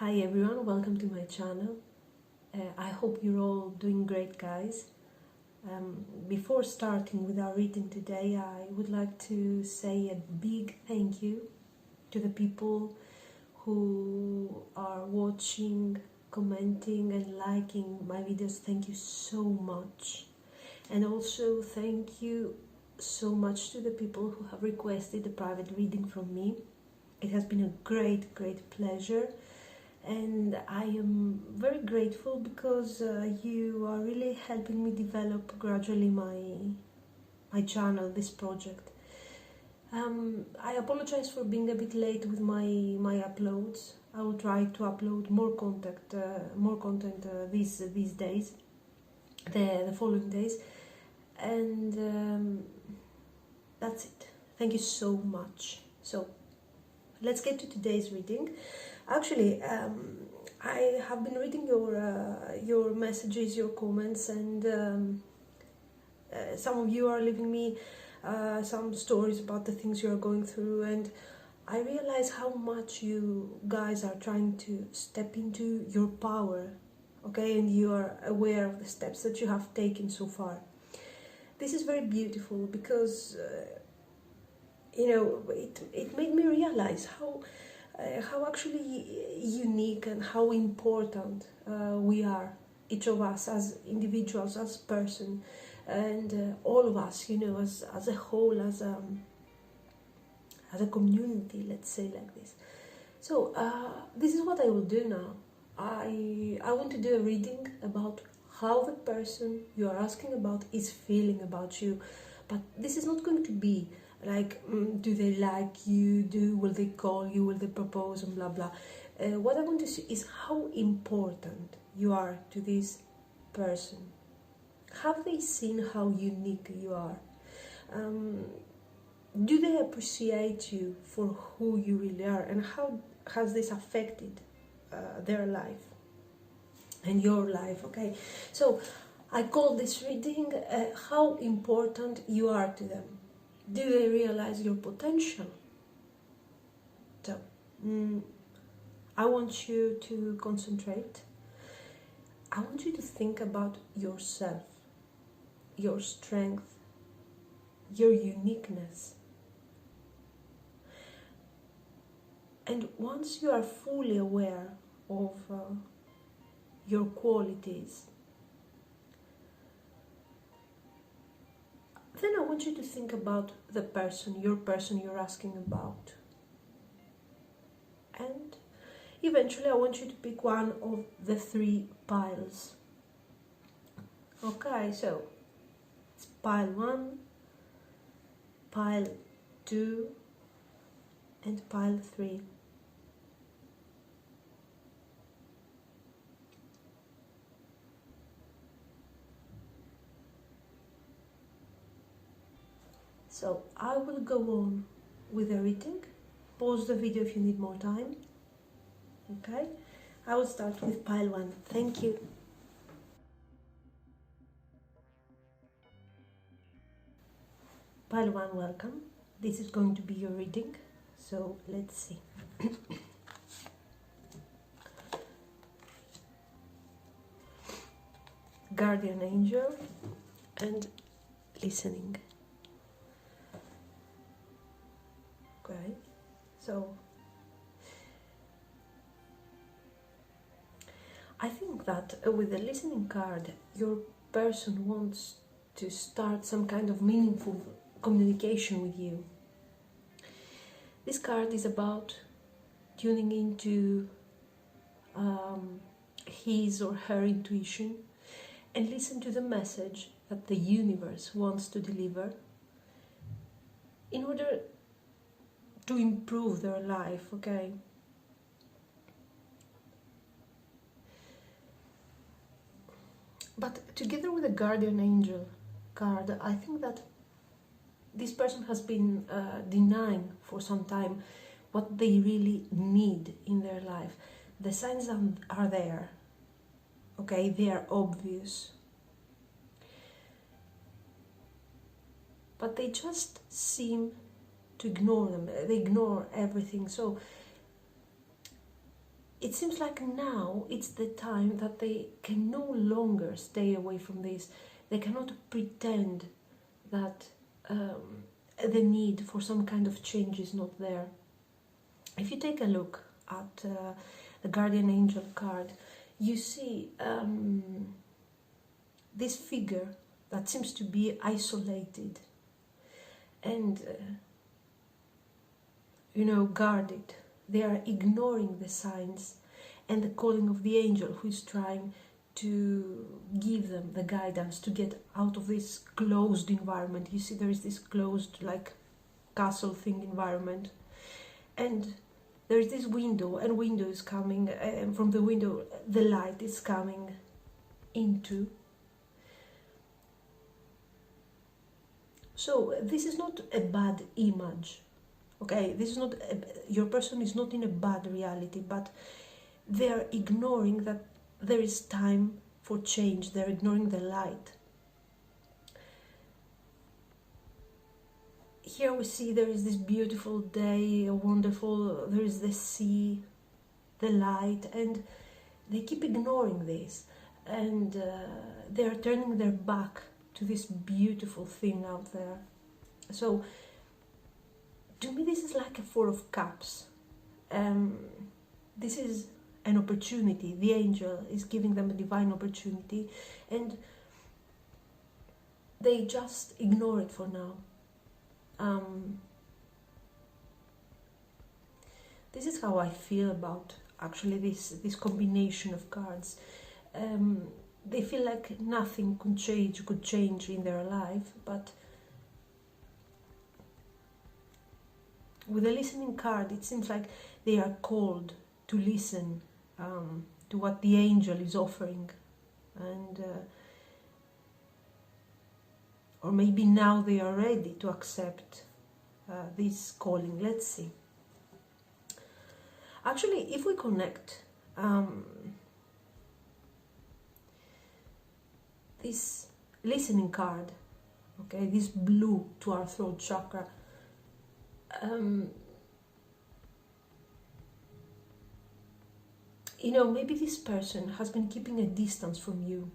Hi everyone, welcome to my channel. I hope you're all doing great, guys. Before starting with our reading today, I would like to say a big thank you to the people who are watching, commenting and liking my videos. Thank you so much. And also thank you so much to the people who have requested a private reading from me. It has been a great pleasure. And I am very grateful because you are really helping me develop gradually my channel, this project. I apologize for being a bit late with my uploads. I will try to upload more content these days, the following days, and that's it. Thank you so much. So let's get to today's reading. Actually, I have been reading your messages, your comments, and some of you are leaving me some stories about the things you are going through, and I realize how much you guys are trying to step into your power, okay, and you are aware of the steps that you have taken so far. This is very beautiful because it made me realize how actually unique and how important we are, each of us as individuals, as person, and all of us, as a whole, as a community, let's say like this. So this is what I will do now. I want to do a reading about how the person you are asking about is feeling about you, but this is not going to be like, do they like you, will they call you, will they propose, and blah blah. What I want to see is how important you are to this person. Have they seen how unique you are? Do they appreciate you for who you really are, and how has this affected their life and your life? Okay, so I call this reading how important you are to them. Do they realize your potential? So, I want you to concentrate. I want you to think about yourself, your strength, your uniqueness. And once you are fully aware of your qualities, then I want you to think about the person you're asking about. And eventually I want you to pick one of the three piles. Okay, so it's pile 1, pile 2, and pile 3. So I will go on with the reading. Pause the video if you need more time. Okay, I will start with pile 1. Thank you. Pile 1, welcome. This is going to be your reading, so let's see. Guardian angel and listening. Okay, so I think that with the listening card, your person wants to start some kind of meaningful communication with you. This card is about tuning into his or her intuition and listen to the message that the universe wants to deliver in order to improve their life, okay? But together with the guardian angel card, I think that this person has been denying for some time what they really need in their life. The signs are there, okay? They are obvious. But they just seem to ignore them. They ignore everything. So it seems like now it's the time that they can no longer stay away from this. They cannot pretend that the need for some kind of change is not there. If you take a look at the Guardian Angel card, you see this figure that seems to be isolated and, guarded. They are ignoring the signs and the calling of the angel who is trying to give them the guidance to get out of this closed environment. You see, there is this closed, like, castle thing environment. And there is this window, and window is coming, and from the window the light is coming into. So this is not a bad image, okay? This is not your person is not in a bad reality, but they're ignoring that there is time for change. They're ignoring the light. Here we see there is this beautiful day, a wonderful, there is the sea, the light, and they keep ignoring this, and they're turning their back to this beautiful thing out there. So to me this is like a Four of Cups. This is an opportunity. The angel is giving them a divine opportunity, and they just ignore it for now. This is how I feel about actually this combination of cards. They feel like nothing could change in their life, but with the listening card it seems like they are called to listen to what the angel is offering, and or maybe now they are ready to accept this calling. Let's see. Actually, if we connect this listening card, okay, this blue, to our throat chakra, maybe this person has been keeping a distance from you.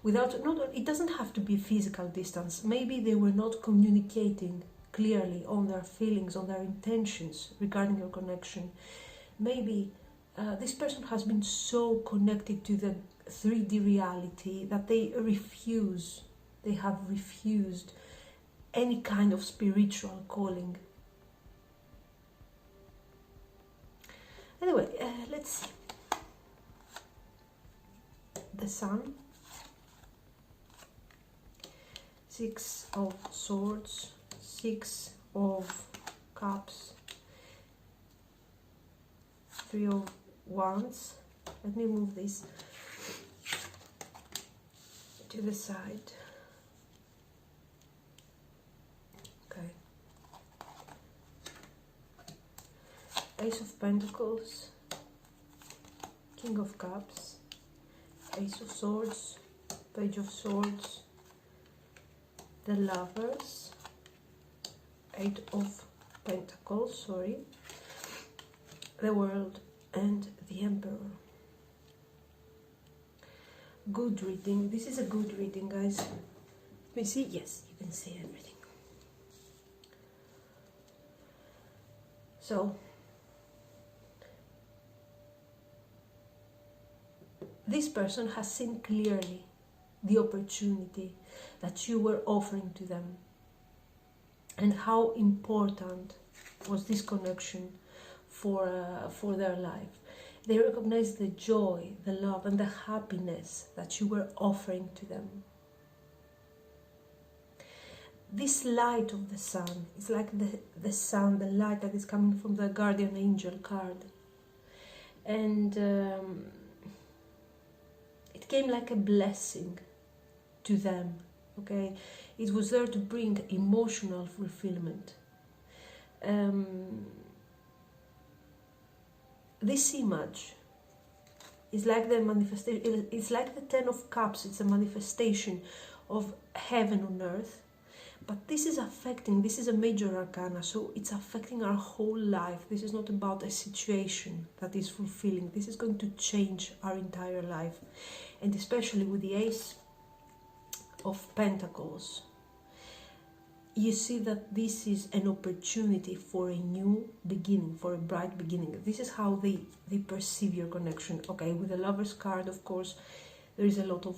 It doesn't have to be physical distance. Maybe they were not communicating clearly on their feelings, on their intentions regarding your connection. Maybe this person has been so connected to the 3D reality that they have refused any kind of spiritual calling. Anyway, let's see. The Sun, Six of Swords, Six of Cups, Three of Wands. Let me move this to the side. Okay. Ace of Pentacles, King of Cups, Ace of Swords, Page of Swords, the Lovers, Eight of Pentacles, the World, and the Emperor. Good reading. This is a good reading, guys. You see? Yes, you can see everything. So, this person has seen clearly the opportunity that you were offering to them, and how important was this connection for their life. They recognize the joy, the love, and the happiness that you were offering to them. This light of the sun is like the sun, the light that is coming from the Guardian Angel card. And it came like a blessing to them, okay? It was there to bring emotional fulfillment. This image is like the manifestation, it's like the Ten of Cups. It's a manifestation of heaven on earth, But this is affecting, this is a major arcana, so it's affecting our whole life. This is not about a situation that is fulfilling. This is going to change our entire life. And especially with the Ace of Pentacles, you see that this is an opportunity for a new beginning, for a bright beginning. This is how they perceive your connection. Okay, with the Lover's card, of course, there is a lot of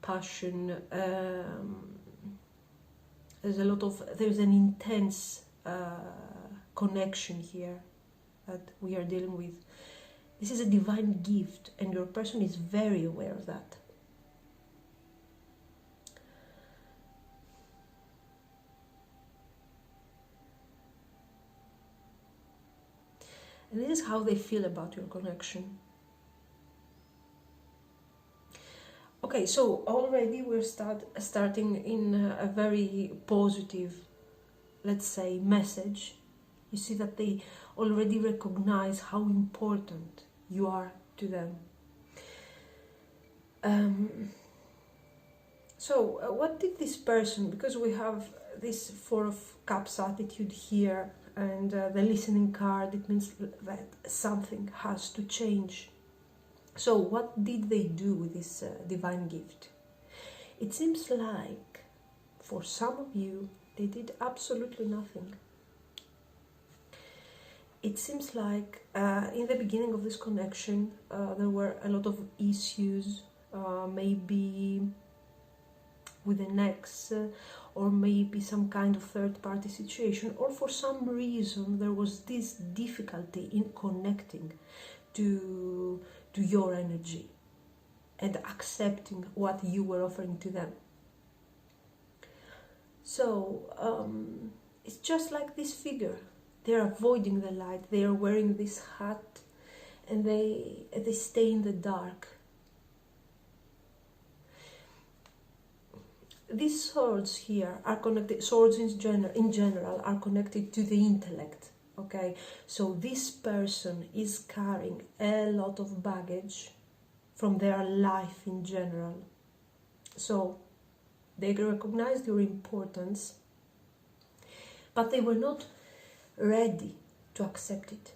passion. There's an intense connection here that we are dealing with. This is a divine gift, and your person is very aware of that. And this is how they feel about your connection. Okay, so already we're starting in a very positive, let's say, message. You see that they already recognize how important you are to them. What did this person, because we have this Four of Cups attitude here, and the listening card, it means that something has to change. So what did they do with this divine gift? It seems like for some of you they did absolutely nothing. It seems like in the beginning of this connection there were a lot of issues, maybe with an ex, or maybe some kind of third-party situation, or for some reason there was this difficulty in connecting to your energy and accepting what you were offering to them. So it's just like this figure. They're avoiding the light, they are wearing this hat, and they stay in the dark. These swords here are connected, swords in general are connected to the intellect, okay? So this person is carrying a lot of baggage from their life in general. So they recognized your importance, but they were not ready to accept it.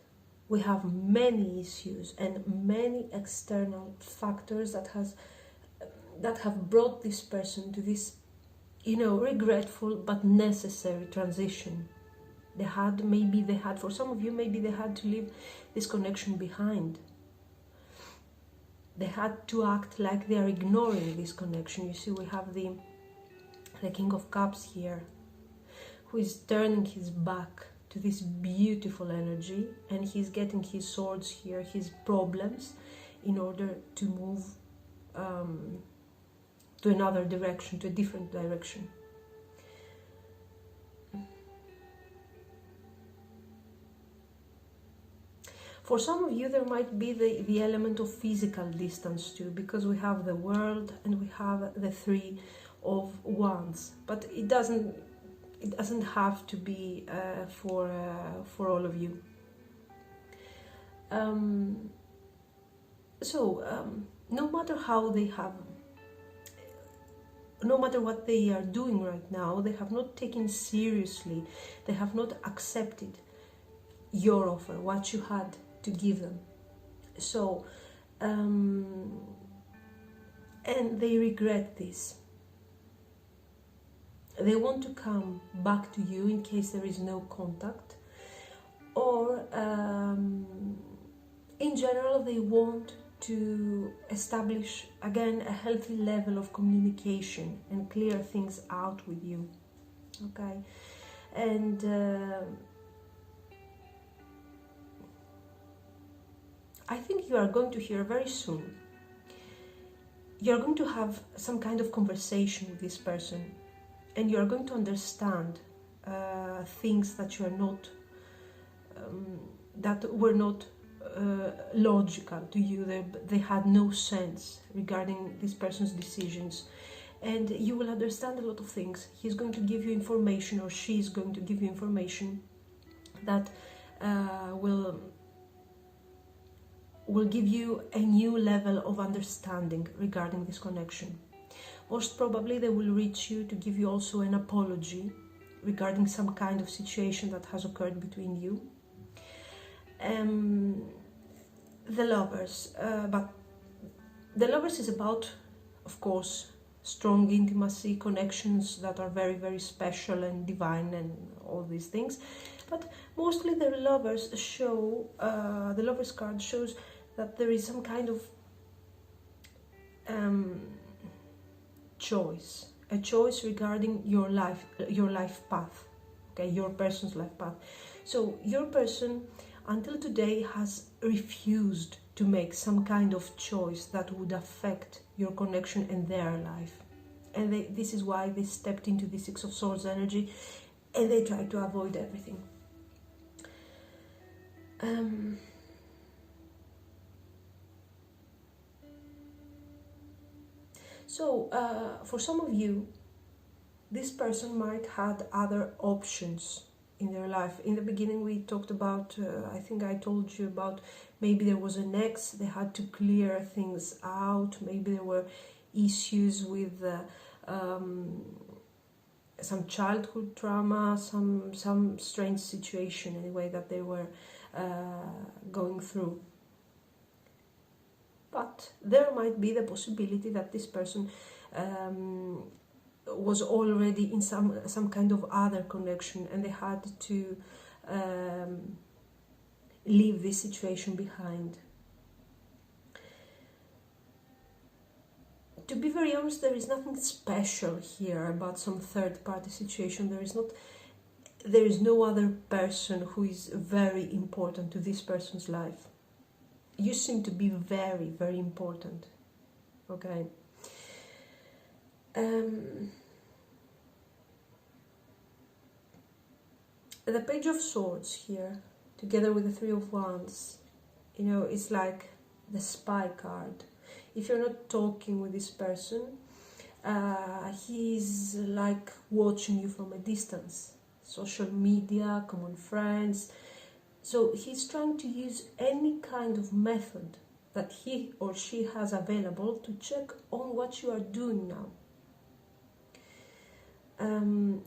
We have many issues and many external factors that have brought this person to this, regretful but necessary transition. For some of you, maybe they had to leave this connection behind. They had to act like they are ignoring this connection. You see, we have the King of Cups here, who is turning his back to this beautiful energy, and he's getting his swords here, his problems, in order to move to another direction, to a different direction. For some of you, there might be the element of physical distance too, because we have the World and we have the Three of Wands. But it doesn't have to be for all of you. No matter how they have, no matter what they are doing right now, they have not taken seriously, they have not accepted your offer, what you had to give them. So, and they regret this. They want to come back to you in case there is no contact, or in general they want to establish again a healthy level of communication and clear things out with you, okay? And I think you are going to hear very soon, you're going to have some kind of conversation with this person, and you are going to understand things that you are not, that were not logical to you. They had no sense regarding this person's decisions, and you will understand a lot of things. He's going to give you information, or she's going to give you information that will give you a new level of understanding regarding this connection. Most probably they will reach you to give you also an apology regarding some kind of situation that has occurred between you. The Lovers, but the Lovers is about, of course, strong intimacy, connections that are very, very special and divine and all these things. But mostly the Lovers show, the Lovers card shows that there is some kind of choice, a choice regarding your life path, okay, your person's life path. So your person until today has refused to make some kind of choice that would affect your connection and their life. And this is why they stepped into the Six of Swords energy, and they tried to avoid everything. So, for some of you, this person might had other options in their life. In the beginning we talked about, I think I told you about, maybe there was an ex, they had to clear things out, maybe there were issues with some childhood trauma, some strange situation anyway that they were going through. But there might be the possibility that this person was already in some kind of other connection, and they had to leave this situation behind. To be very honest, there is nothing special here about some third-party situation. There is no other person who is very important to this person's life. You seem to be very, very important. Okay. The Page of Swords here, together with the Three of Wands, you know, it's like the spy card. If you're not talking with this person, he's like watching you from a distance. Social media, common friends. So he's trying to use any kind of method that he or she has available to check on what you are doing now.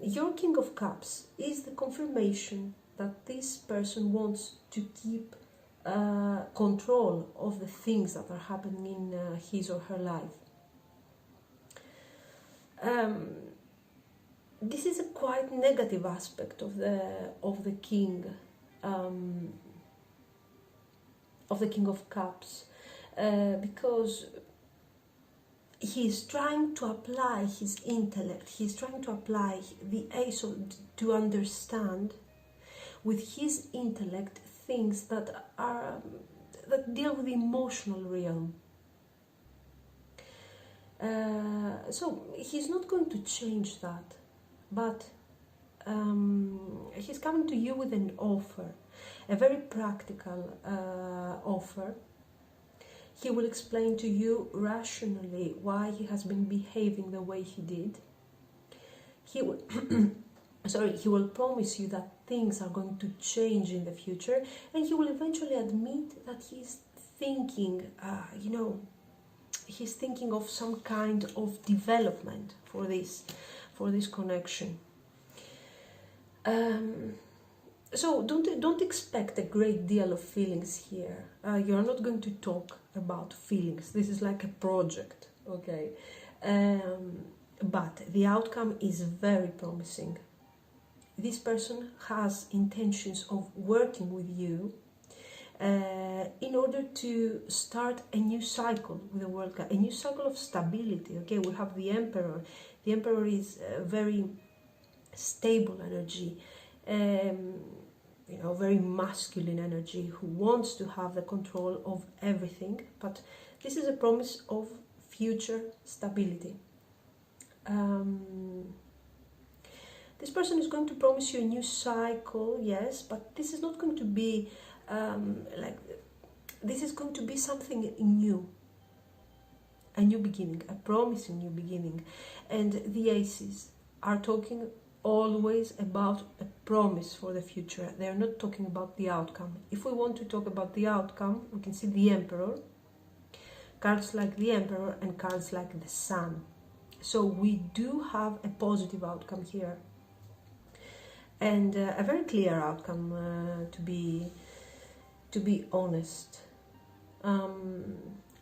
Your King of Cups is the confirmation that this person wants to keep control of the things that are happening in his or her life. This is a quite negative aspect of the King of Cups, because he's trying to apply his intellect, he's trying to apply the Ace to understand with his intellect things that deal with the emotional realm. So he's not going to change that, but he's coming to you with an offer, a very practical offer. He will explain to you rationally why he has been behaving the way he did. He will, he will promise you that things are going to change in the future, and he will eventually admit that he's thinking, he's thinking of some kind of development for this connection. So don't expect a great deal of feelings here. You're not going to talk about feelings. This is like a project, okay? But the outcome is very promising. This person has intentions of working with you in order to start a new cycle with the world card, a new cycle of stability. Okay, we have the Emperor. The Emperor is a very stable energy, very masculine energy, who wants to have the control of everything. But this is a promise of future stability. This person is going to promise you a new cycle, yes, but this is not going to be this is going to be something new, a new beginning, a promising new beginning. And the Aces are talking always about a promise for the future. They are not talking about the outcome. If we want to talk about the outcome, we can see the Emperor, cards like the Emperor and cards like the Sun. So we do have a positive outcome here. and a very clear outcome, to be honest.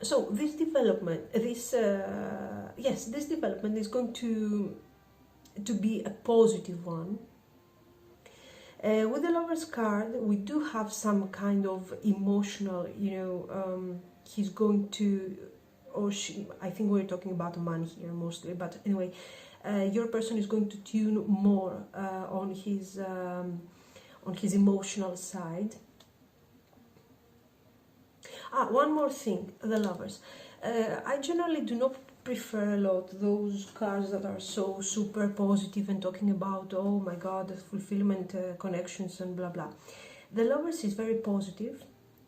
So this development, this development is going to be a positive one. With the Lover's card, we do have some kind of emotional, he's going to, or she, I think we're talking about money here mostly, but anyway, your person is going to tune more on his emotional side. One more thing, the Lovers. I generally do not prefer a lot those cards that are so super positive and talking about, oh my god, the fulfillment, connections and blah blah. The Lovers is very positive,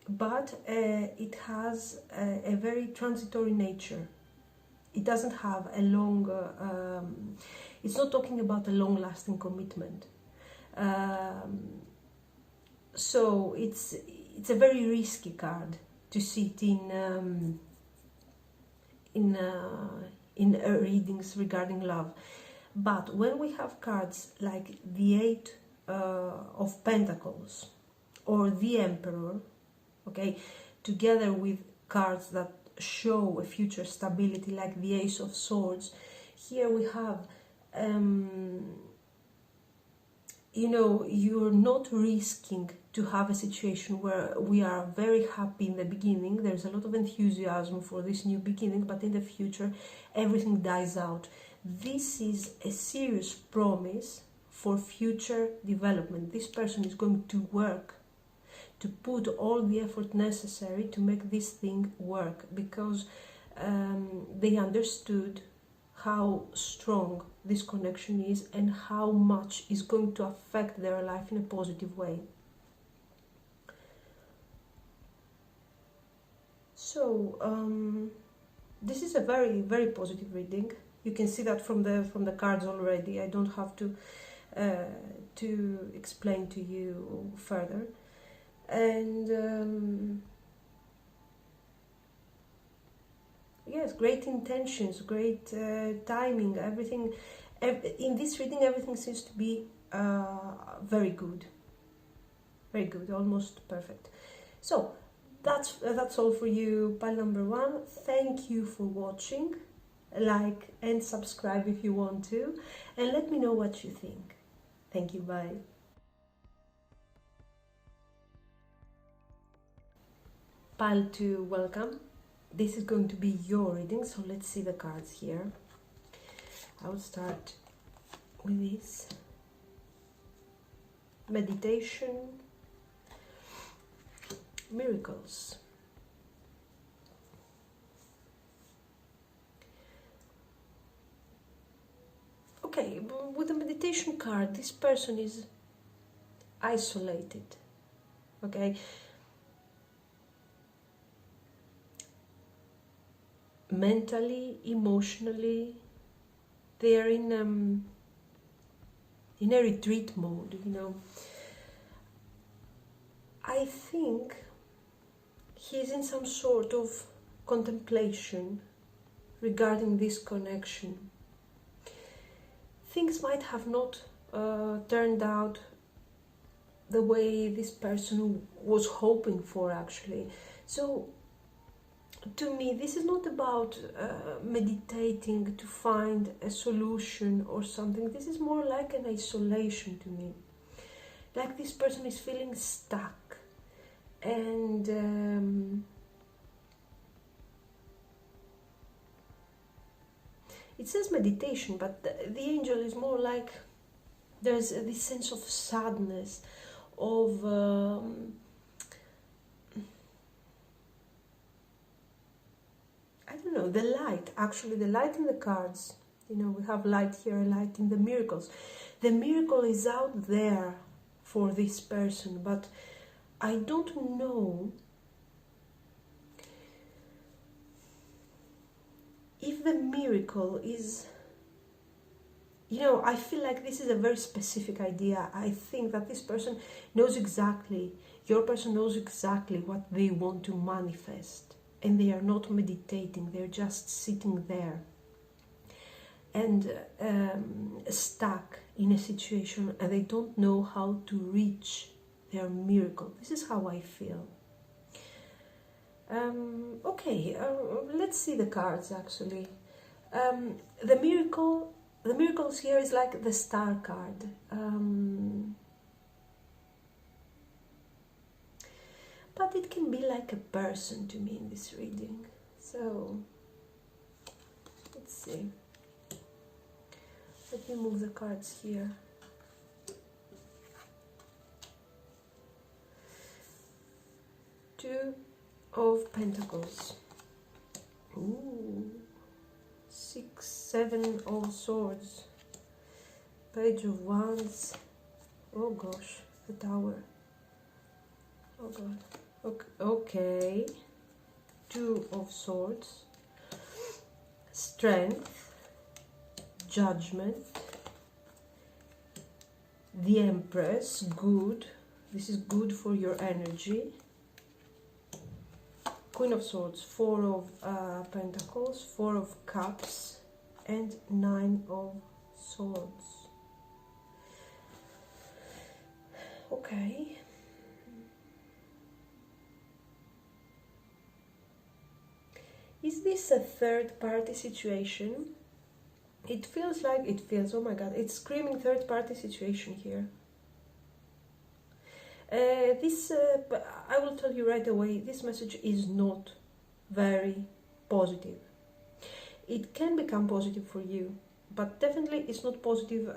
but it has a very transitory nature. It doesn't have a long, it's not talking about a long-lasting commitment. So it's a very risky card to sit in readings regarding love. But when we have cards like the Eight of Pentacles or the Emperor, okay, together with cards that show a future stability like the Ace of Swords, here we have you're not risking to have a situation where we are very happy in the beginning, there's a lot of enthusiasm for this new beginning, but in the future everything dies out. This is a serious promise for future development. This person is going to work to put all the effort necessary to make this thing work, because they understood how strong this connection is and how much is going to affect their life in a positive way. So this is a very, very positive reading. You can see that from the cards already. I don't have to explain to you further. And yes, great intentions, great timing, everything. In this reading, everything seems to be very good. Very good, almost perfect. So, that's all for you, pile number one. Thank you for watching. Like and subscribe if you want to. And let me know what you think. Thank you, bye. Pile 2, welcome. This is going to be your reading, so let's see the cards here. I will start with this. Meditation. Miracles. Okay, with the meditation card, this person is isolated. Okay. Mentally, emotionally, they are in a retreat mode, I think he's in some sort of contemplation regarding this connection. Things might have not turned out the way this person was hoping for, actually. So, to me, this is not about meditating to find a solution or something. This is more like an isolation to me. Like this person is feeling stuck. And it says meditation, but the angel is more like there's this sense of sadness, of I don't know, the light, actually, the light in the cards. We have light here, light in the miracles. The miracle is out there for this person, but I don't know if the miracle is, I feel like this is a very specific idea. I think that this person knows exactly, your person knows exactly what they want to manifest. And they are not meditating, they're just sitting there. and stuck in a situation, and they don't know how to reach their miracle. This is how I feel. Okay, let's see the cards actually. The miracles here is like the star card. But it can be like a person to me in this reading. So, let's see. Let me move the cards here. Two of Pentacles. Ooh. 6, 7 of Swords. Page of Wands. Oh gosh, the Tower. Oh god. Okay. 2 of Swords. Strength. Judgment. The Empress. Good. This is good for your energy. Queen of Swords, 4 of Pentacles, 4 of Cups, and 9 of Swords. Okay. Is this a third-party situation? It feels, oh my god, it's screaming third-party situation here. I will tell you right away, this message is not very positive. It can become positive for you, but definitely it's not positive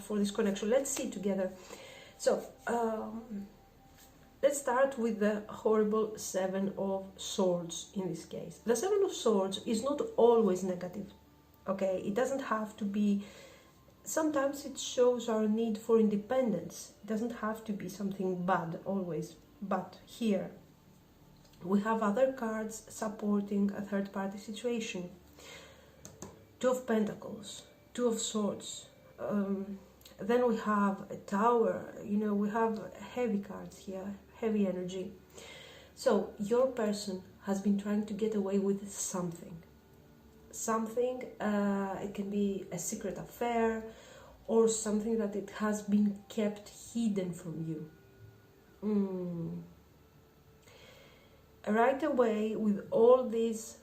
for this connection. Let's see together. So, let's start with the horrible 7 of Swords in this case. The 7 of Swords is not always negative, okay? It doesn't have to be. Sometimes it shows our need for independence. It doesn't have to be something bad always. But here we have other cards supporting a third-party situation. 2 of Pentacles, 2 of Swords. Then we have a Tower. You know, we have heavy cards here, heavy energy. So your person has been trying to get away with something. It can be a secret affair or something that it has been kept hidden from you. Right away, with all these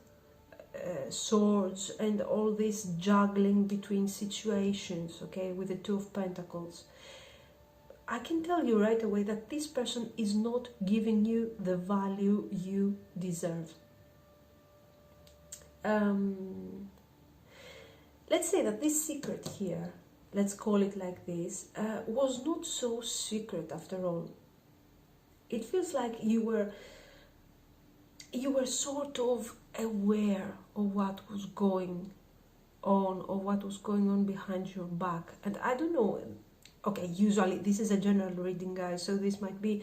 swords and all this juggling between situations, okay, with the 2 of Pentacles, I can tell you right away that this person is not giving you the value you deserve. Let's say that this secret here, let's call it like this, was not so secret after all. It feels like you were sort of aware of what was going on, or what was going on behind your back. And I don't know, okay, usually this is a general reading, guys, so this might be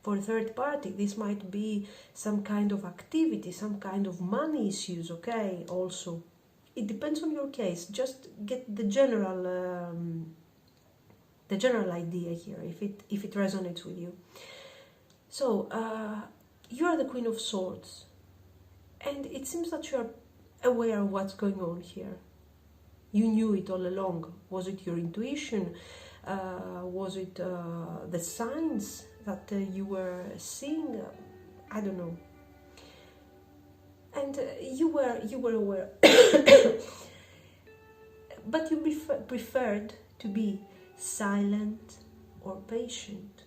for a third party, this might be some kind of activity, some kind of money issues, okay, also. It depends on your case. Just get the general idea here, if it resonates with you. So, you are the Queen of Swords, and it seems that you are aware of what's going on here. You knew it all along. Was it your intuition? Was it the signs that you were seeing? I don't know. And you were aware, but you preferred to be silent or patient.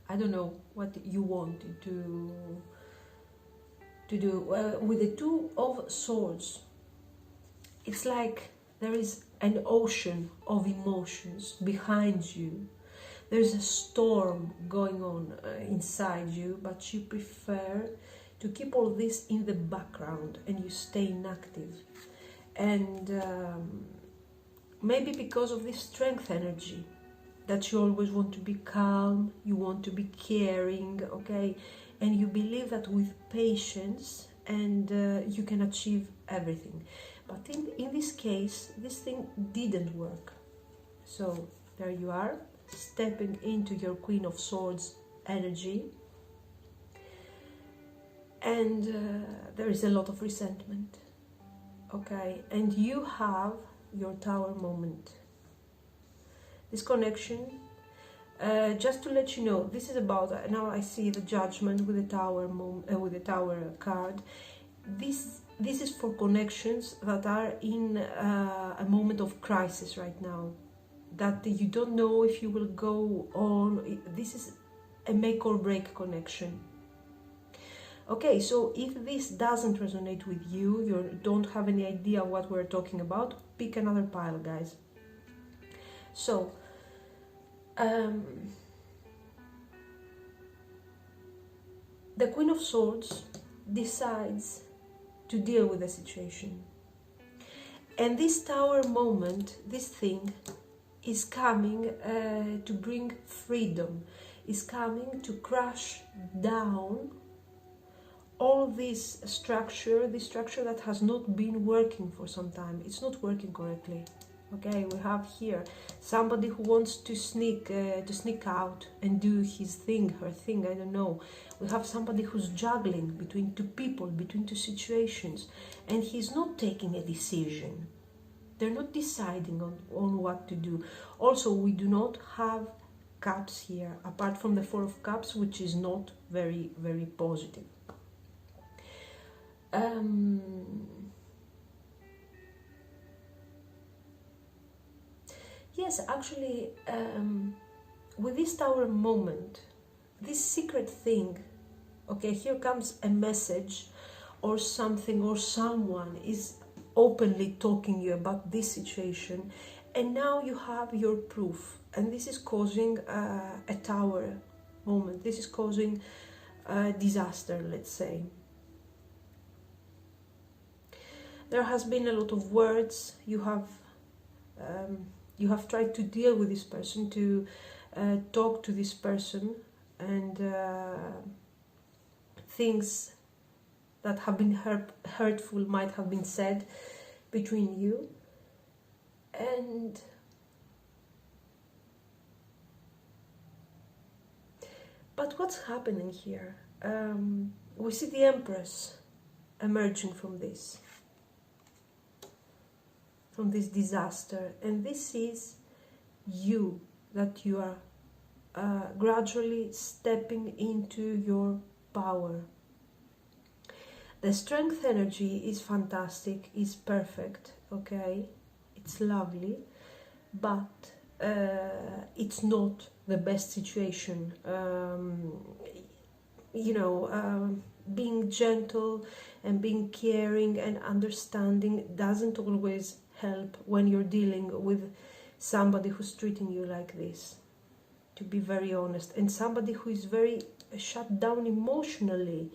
I don't know what you wanted to do. With the 2 of Swords, it's like there is an ocean of emotions behind you. There's a storm going on inside you, but you prefer to keep all this in the background, and you stay inactive. And maybe because of this strength energy, that you always want to be calm, you want to be caring, okay, and you believe that with patience and you can achieve everything. But in this case, this thing didn't work. So there you are, stepping into your Queen of Swords energy, and there is a lot of resentment. okay, and you have your tower moment. This connection, just to let you know, this is about, now I see the judgment with the tower with the tower card. This is for connections that are in a moment of crisis right now, that you don't know if you will go on. This is a make or break connection. Okay, so if this doesn't resonate with you, you don't have any idea what we're talking about, pick another pile, guys. So, the Queen of Swords decides to deal with the situation. And this tower moment, this thing, is coming to bring freedom, is coming to crush down all this structure that has not been working for some time. It's not working correctly. Okay, we have here somebody who wants to sneak out and do his thing, her thing, I don't know. We have somebody who's juggling between two people, between two situations, and he's not taking a decision. They're not deciding on what to do. Also, we do not have cups here, apart from the Four of Cups, which is not very, very positive. Yes, actually, with this tower moment, this secret thing, okay, here comes a message or something, or someone is openly talking to you about this situation, and now you have your proof, and this is causing a tower moment. This is causing a disaster, let's say. There has been a lot of words. You have tried to deal with this person, to talk to this person, and things that have been hurtful might have been said between you. But what's happening here? We see the Empress emerging from this disaster, and this is you, that you are gradually stepping into your power. The strength energy is fantastic, is perfect, okay, it's lovely, but it's not the best situation. Being gentle and being caring and understanding doesn't always help when you're dealing with somebody who's treating you like this, to be very honest, and somebody who is very shut down emotionally.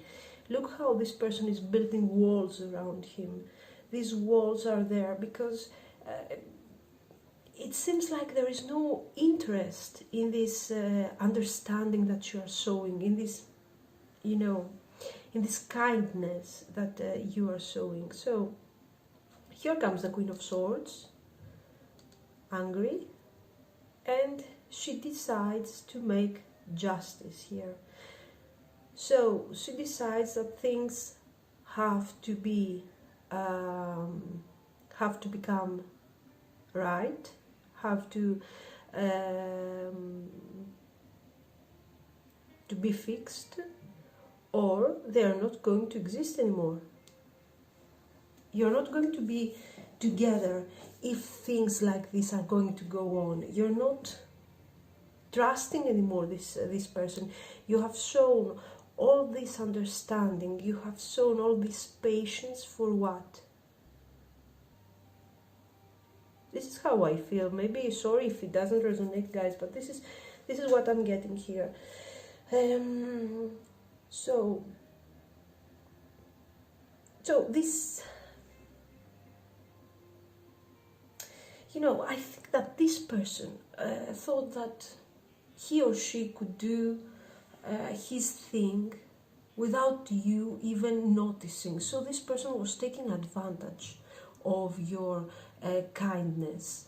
Look how this person is building walls around him. These walls are there because it seems like there is no interest in this understanding that you are showing, in this, in this kindness that you are showing. So here comes the Queen of Swords, angry, and she decides to make justice here. So she decides that things have to become right, have to be fixed, or they are not going to exist anymore. You're not going to be together if things like this are going to go on. You're not trusting anymore this person. You have shown all this understanding, you have shown all this patience for what? This is how I feel. Maybe, sorry if it doesn't resonate, guys, but this is what I'm getting here. So this, I think that this person thought that he or she could do his thing without you even noticing. So this person was taking advantage of your kindness.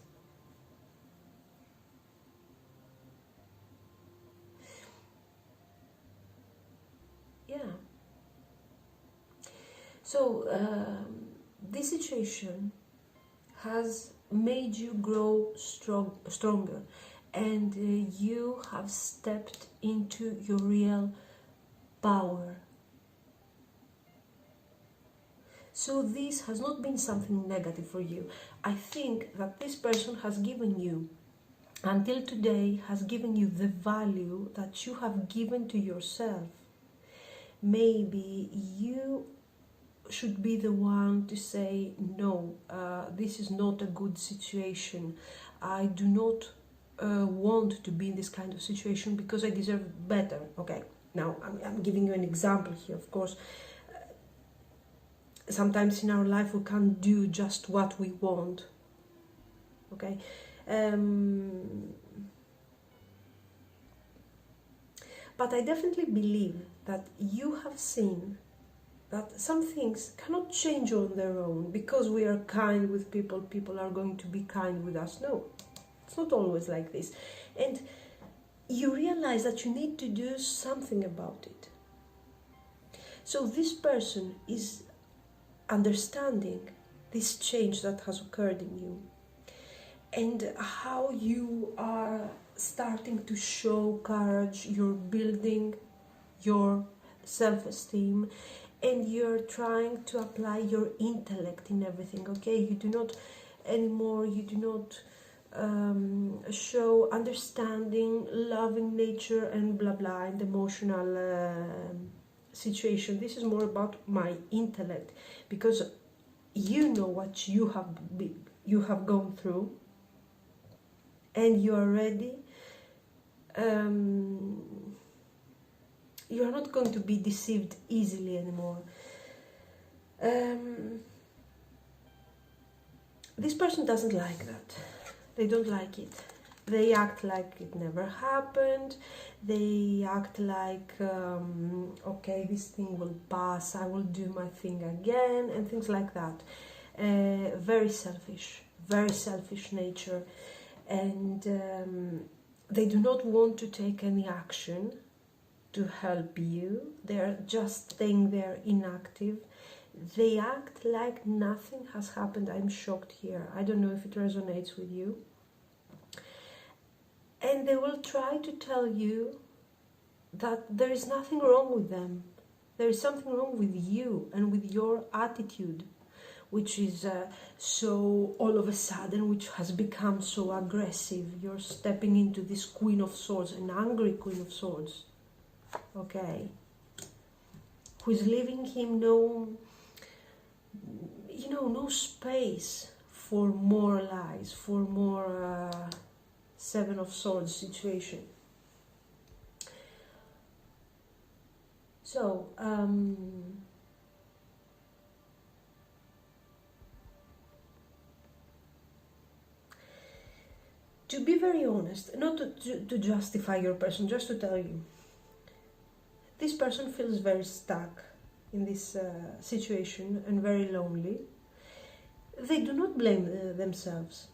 Yeah. So this situation has made you grow stronger, and you have stepped into your real power. So this has not been something negative for you. I think that this person has given you, until today, has given you the value that you have given to yourself. Maybe you should be the one to say, no, this is not a good situation. I do not want to be in this kind of situation because I deserve better. Okay, now I'm giving you an example here, of course. Sometimes in our life we can't do just what we want. Okay, but I definitely believe that you have seen that some things cannot change on their own. Because we are kind with people, people are going to be kind with us. No, it's not always like this. And you realize that you need to do something about it. So this person is understanding this change that has occurred in you, and how you are starting to show courage, you're building your self-esteem, and you're trying to apply your intellect in everything. Okay, you do not anymore, you do not show understanding, loving nature and blah blah, and emotional situation. This is more about my intellect, because you know what you have gone through, and you are ready. You are not going to be deceived easily anymore. This person doesn't like that. They don't like it. They act like it never happened. They act like, okay, this thing will pass, I will do my thing again, and things like that. Very selfish nature. And they do not want to take any action to help you. They're just staying there inactive. They act like nothing has happened. I'm shocked here. I don't know if it resonates with you. And they will try to tell you that there is nothing wrong with them. There is something wrong with you and with your attitude, which is so all of a sudden, which has become so aggressive. You're stepping into this Queen of Swords, an angry Queen of Swords, okay, who is leaving him no space for more lies, for more Seven of Swords situation. So, to be very honest, not to justify your person, just to tell you, this person feels very stuck in this situation and very lonely. They do not blame themselves.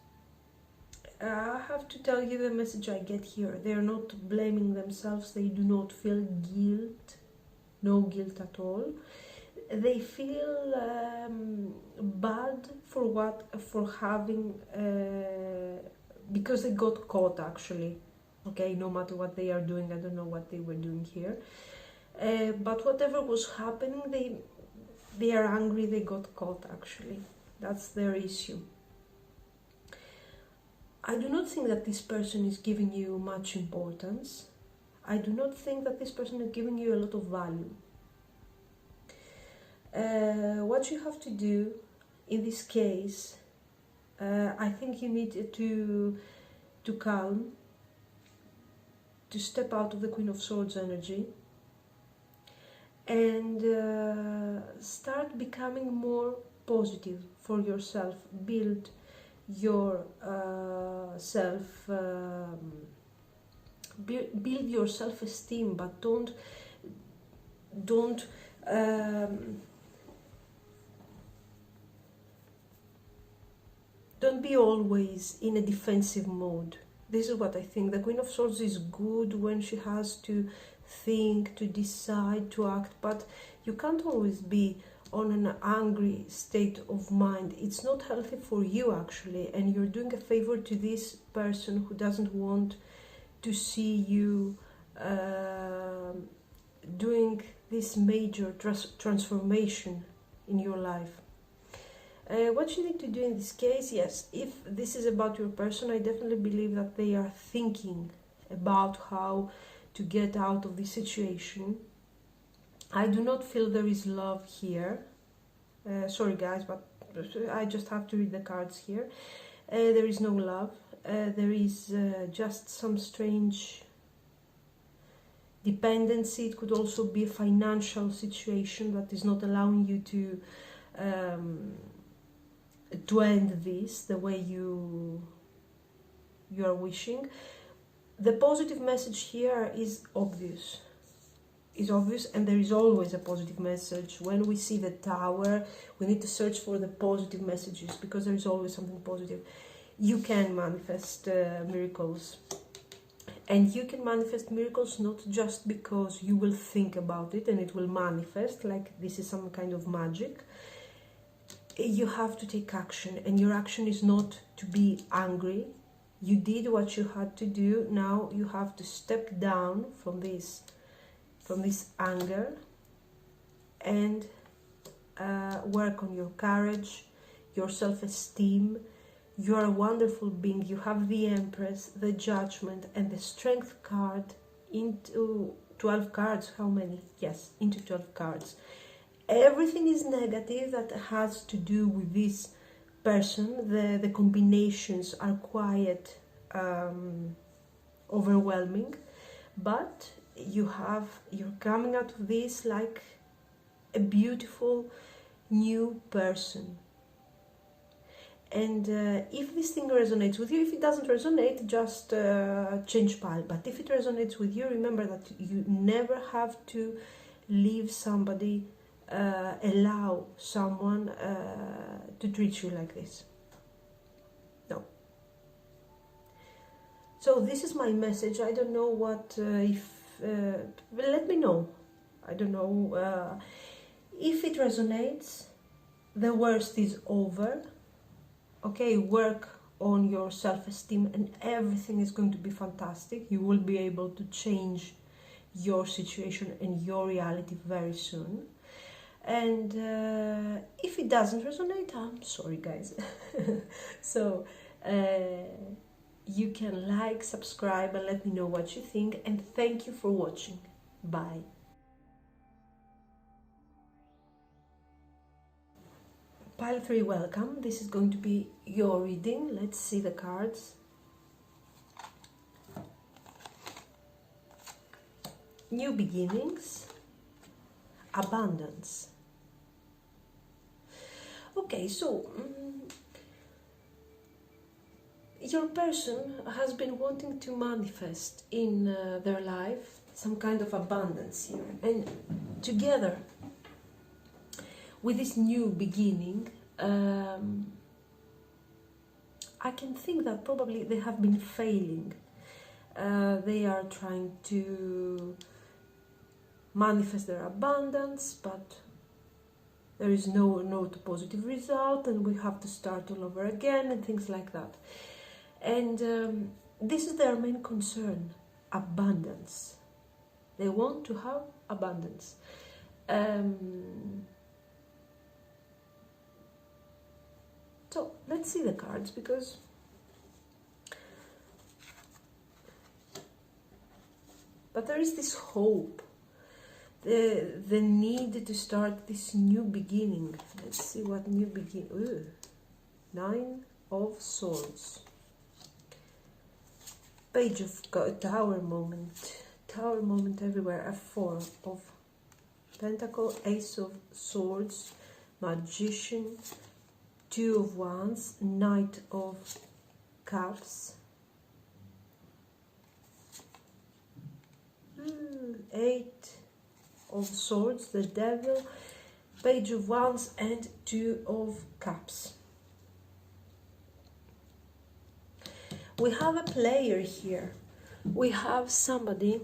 I have to tell you the message I get here. They are not blaming themselves. They do not feel guilt, no guilt at all. They feel bad for having, because they got caught actually. Okay, no matter what they are doing, I don't know what they were doing here. But whatever was happening, they are angry, they got caught actually. That's their issue. I do not think that this person is giving you much importance. I do not think that this person is giving you a lot of value. What you have to do in this case, I think you need to calm, to step out of the Queen of Swords energy, and start becoming more positive for yourself. Build your build your self-esteem, but don't be always in a defensive mode. This is what I think. The Queen of Swords is good when she has to think, to decide, to act, but you can't always be on an angry state of mind. It's not healthy for you actually, and you're doing a favor to this person who doesn't want to see you doing this major transformation in your life. What you need to do in this case, yes, if this is about your person, I definitely believe that they are thinking about how to get out of this situation. I do not feel there is love here. Sorry guys, but I just have to read the cards here. There is no love. There is just some strange dependency. It could also be a financial situation that is not allowing you to end this the way you are wishing. The positive message here is obvious. And there is always a positive message. When we see the Tower, we need to search for the positive messages, because there is always something positive. You can manifest miracles. And you can manifest miracles not just because you will think about it and it will manifest, like this is some kind of magic. You have to take action, and your action is not to be angry. You did what you had to do. Now you have to step down from this anger and work on your courage, your self-esteem. You are a wonderful being. You have the Empress, the Judgment, and the Strength card into 12 cards. How many? Yes, into 12 cards. Everything is negative that has to do with this person. The combinations are quite overwhelming, but you're coming out of this like a beautiful new person. And if this thing resonates with you, if it doesn't resonate, just change pile. But if it resonates with you, remember that you never have to leave somebody, allow someone to treat you like this. No. So this is my message. I don't know what well, let me know. I don't know if it resonates. The worst is over. Okay, work on your self-esteem and everything is going to be fantastic. You will be able to change your situation and your reality very soon. And if it doesn't resonate, I'm sorry guys. So you can like, subscribe, and let me know what you think. And thank you for watching. Bye. Pile 3, welcome. This is going to be your reading. Let's see the cards. New beginnings. Abundance. Okay, so your person has been wanting to manifest in their life some kind of abundance here, and together with this new beginning, I can think that probably they have been failing. They are trying to manifest their abundance, but there is no positive result, and we have to start all over again and things like that. And this is their main concern, abundance. They want to have abundance. So let's see the cards, because but there is this hope, the need to start this new beginning. Let's see what new beginning. 9 of Swords, Page of Tower moment everywhere, a 4 of Pentacle, Ace of Swords, Magician, 2 of Wands, Knight of Cups, 8 of Swords, the Devil, Page of Wands, and 2 of Cups. We have a player here. We have somebody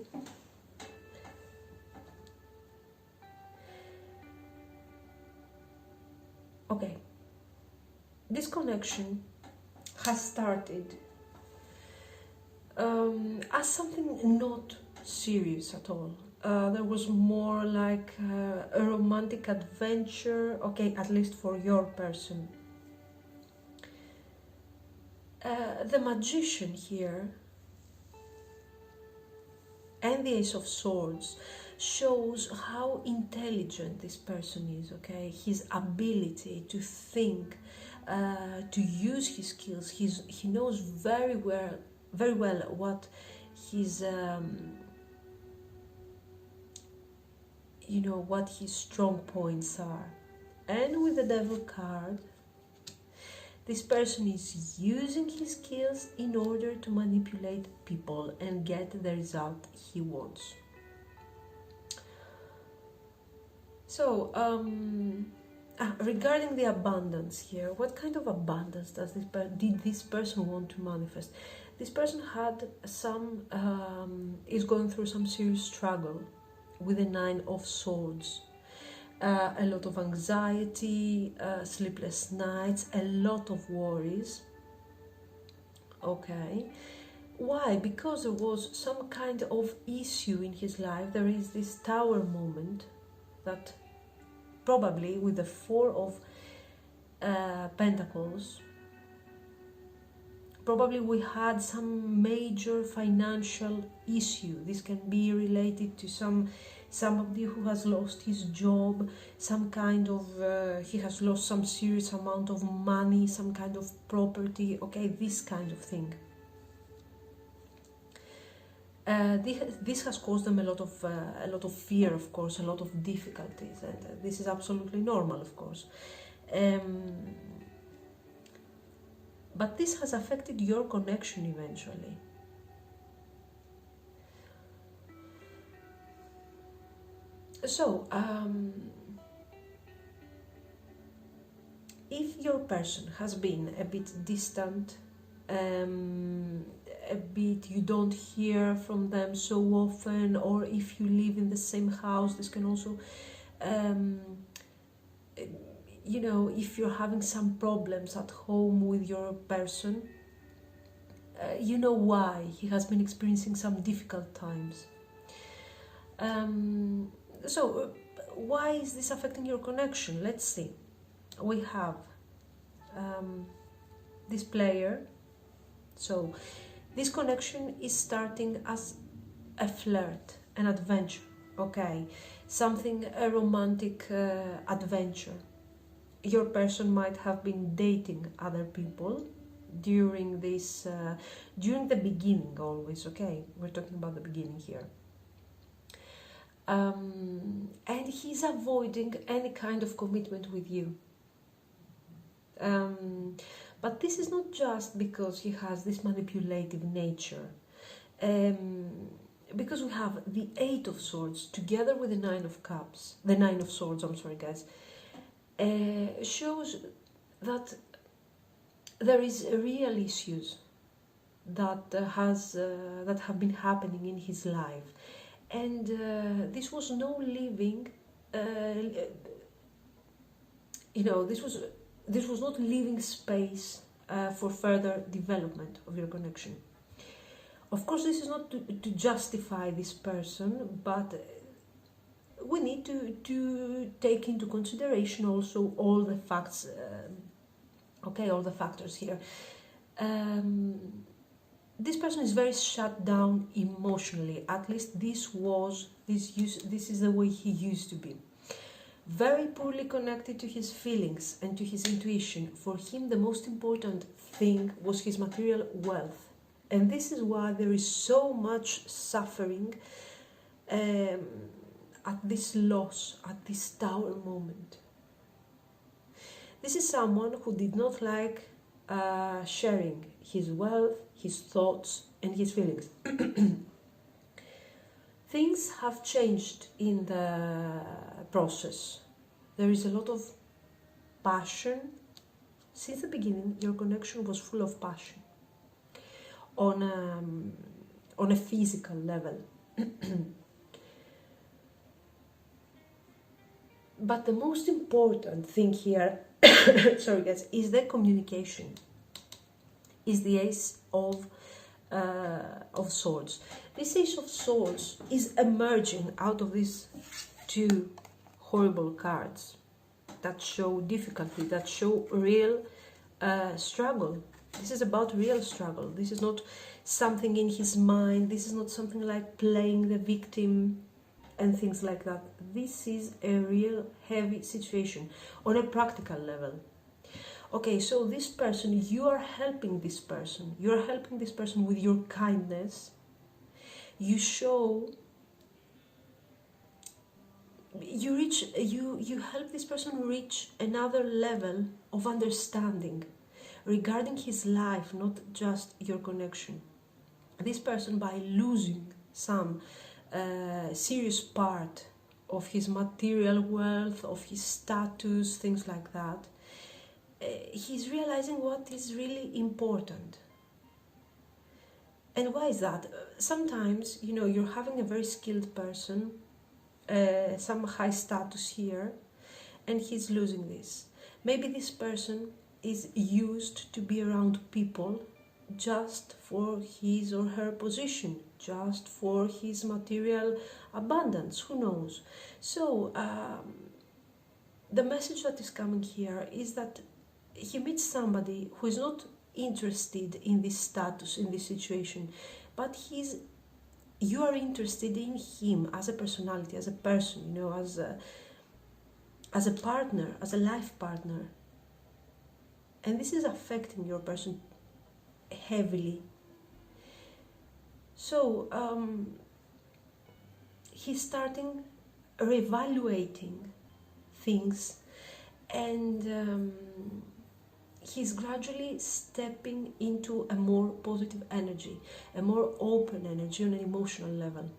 Okay, this connection has started as something not serious at all. There was more like a romantic adventure, okay, at least for your person. The magician here and the Ace of Swords shows how intelligent this person is, okay? His ability to think, to use his skills. He knows very well what his what his strong points are. And with the Devil card, this person is using his skills in order to manipulate people and get the result he wants. So, regarding the abundance here, what kind of abundance did this person want to manifest? This person had is going through some serious struggle with the Nine of Swords. A lot of anxiety, sleepless nights, a lot of worries. Okay. Why? Because there was some kind of issue in his life. There is this Tower moment that probably with the Four of Pentacles, probably we had some major financial issue. This can be related to somebody who has lost his job, some kind of, he has lost some serious amount of money, some kind of property, okay, this kind of thing. This has caused them a lot of fear, of course, a lot of difficulties, and this is absolutely normal, of course. But this has affected your connection eventually. So, if your person has been a bit distant, a bit you don't hear from them so often, or if you live in the same house, this can also, if you're having some problems at home with your person, you know why he has been experiencing some difficult times. So, why is this affecting your connection? Let's see. We have this player. So, this connection is starting as a flirt, an adventure, okay? Something, a romantic adventure. Your person might have been dating other people during this, during the beginning always, okay? We're talking about the beginning here. And he's avoiding any kind of commitment with you. But this is not just because he has this manipulative nature. Because we have the Eight of Swords together with the Nine of Cups, the Nine of Swords, I'm sorry guys, shows that there is real issues that have been happening in his life. And this was no living, this was not leaving space for further development of your connection. Of course, this is not to justify this person, but we need to take into consideration also all the facts, all the factors here. This person is very shut down emotionally. At least this is the way he used to be. Very poorly connected to his feelings and to his intuition. For him, the most important thing was his material wealth. And this is why there is so much suffering at this loss, at this Tower moment. This is someone who did not like sharing his wealth, his thoughts, and his feelings. Things have changed in the process. There is a lot of passion. Since the beginning, your connection was full of passion on a physical level. But the most important thing here sorry guys, is the communication, is the Ace of Swords. This Ace of Swords is emerging out of these two horrible cards that show difficulty, that show real struggle. This is about real struggle. This is not something in his mind. This is not something like playing the victim and things like that. This is a real heavy situation on a practical level. Okay, so this person, you are helping this person. You are helping this person with your kindness. You show, you help this person reach another level of understanding regarding his life, not just your connection. This person, by losing some serious part of his material wealth, of his status, things like that, he's realizing what is really important. And why is that? Sometimes, you know, you're having a very skilled person, some high status here, and he's losing this. Maybe this person is used to be around people just for his or her position, just for his material abundance, who knows. So the message that is coming here is that he meets somebody who is not interested in this status, in this situation, but you are interested in him as a personality, as a person, you know, as a partner, as a life partner. And this is affecting your person heavily. So he's starting reevaluating things, and he's gradually stepping into a more positive energy, a more open energy on an emotional level.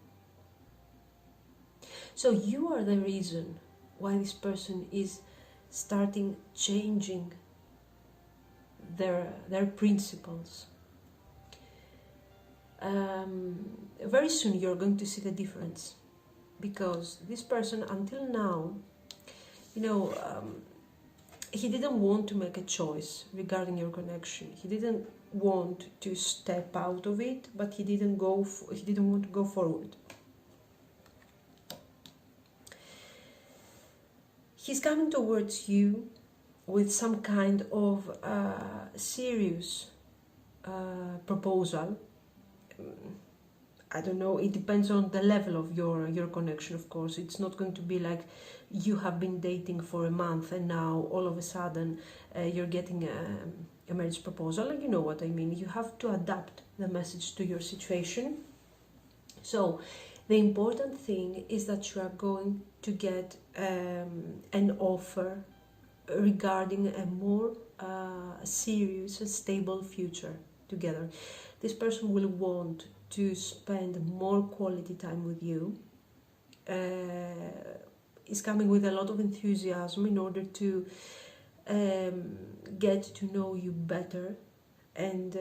So you are the reason why this person is starting changing their principles. Very soon you're going to see the difference, because this person until now, you know, he didn't want to make a choice regarding your connection. He didn't want to step out of it, but he didn't want to go forward. He's coming towards you with some kind of serious proposal. I don't know, it depends on the level of your connection, of course. It's not going to be like you have been dating for a month and now all of a sudden you're getting a marriage proposal. You know what I mean. You have to adapt the message to your situation. So the important thing is that you are going to get an offer regarding a more serious and stable future together. This person will want to spend more quality time with you. Is coming with a lot of enthusiasm in order to get to know you better and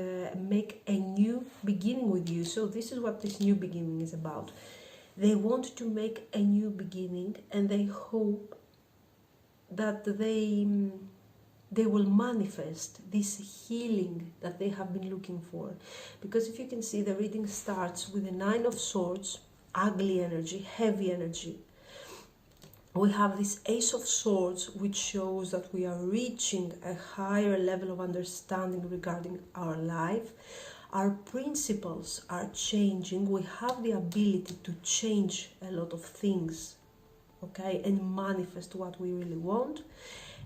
make a new beginning with you. So this is what this new beginning is about. They want to make a new beginning, and they hope that they will manifest this healing that they have been looking for. Because if you can see, the reading starts with the Nine of Swords, ugly energy, heavy energy. We have this Ace of Swords, which shows that we are reaching a higher level of understanding regarding our life. Our principles are changing. We have the ability to change a lot of things, okay, and manifest what we really want.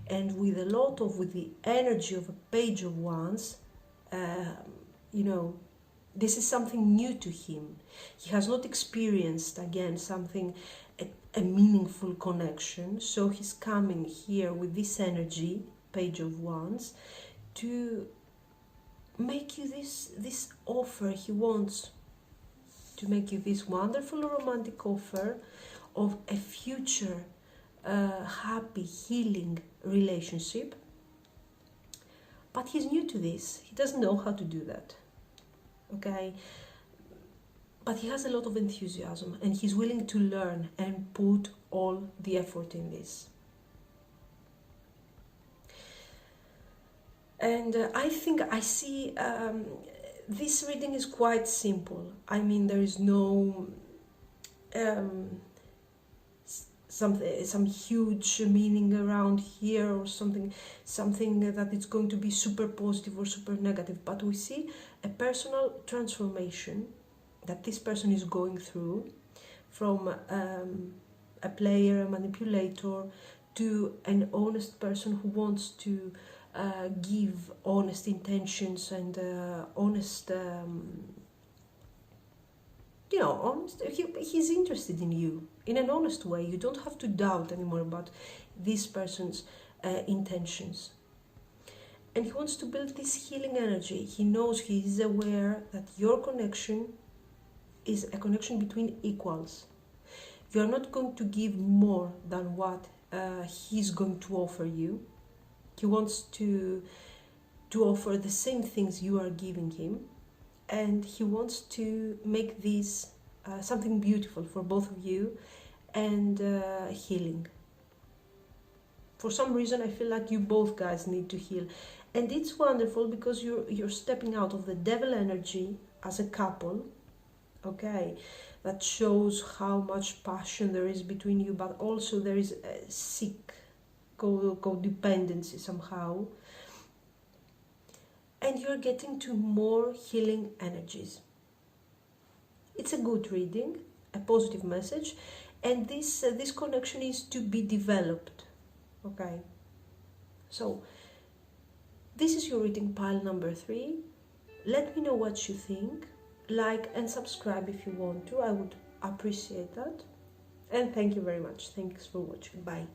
And with the energy of a Page of Wands, you know, this is something new to him. He has not experienced, again, a meaningful connection. So he's coming here with this energy, Page of Wands, to make you this offer. He wants to make you this wonderful romantic offer of a future happy, healing relationship. But he's new to this. He doesn't know how to do that. Okay? But he has a lot of enthusiasm, and he's willing to learn and put all the effort in this. And I think I see this reading is quite simple. I mean, there is no some huge meaning around here, or something that it's going to be super positive or super negative, but we see a personal transformation that this person is going through, from a player, a manipulator, to an honest person who wants to give honest intentions and honest, honest. He's interested in you in an honest way. You don't have to doubt anymore about this person's intentions. And he wants to build this healing energy. He knows, he is aware that your connection is a connection between equals. You are not going to give more than what he's going to offer you. He wants to offer the same things you are giving him, and he wants to make this something beautiful for both of you, and healing. For some reason, I feel like you both guys need to heal, and it's wonderful because you're stepping out of the devil energy as a couple. Okay, that shows how much passion there is between you, but also there is a sick codependency somehow, and you're getting to more healing energies. It's a good reading, a positive message, and this connection is to be developed. Okay, so this is your reading pile number 3. Let me know what you think. Like and subscribe if you want to. I would appreciate that. And thank you very much. Thanks for watching. Bye.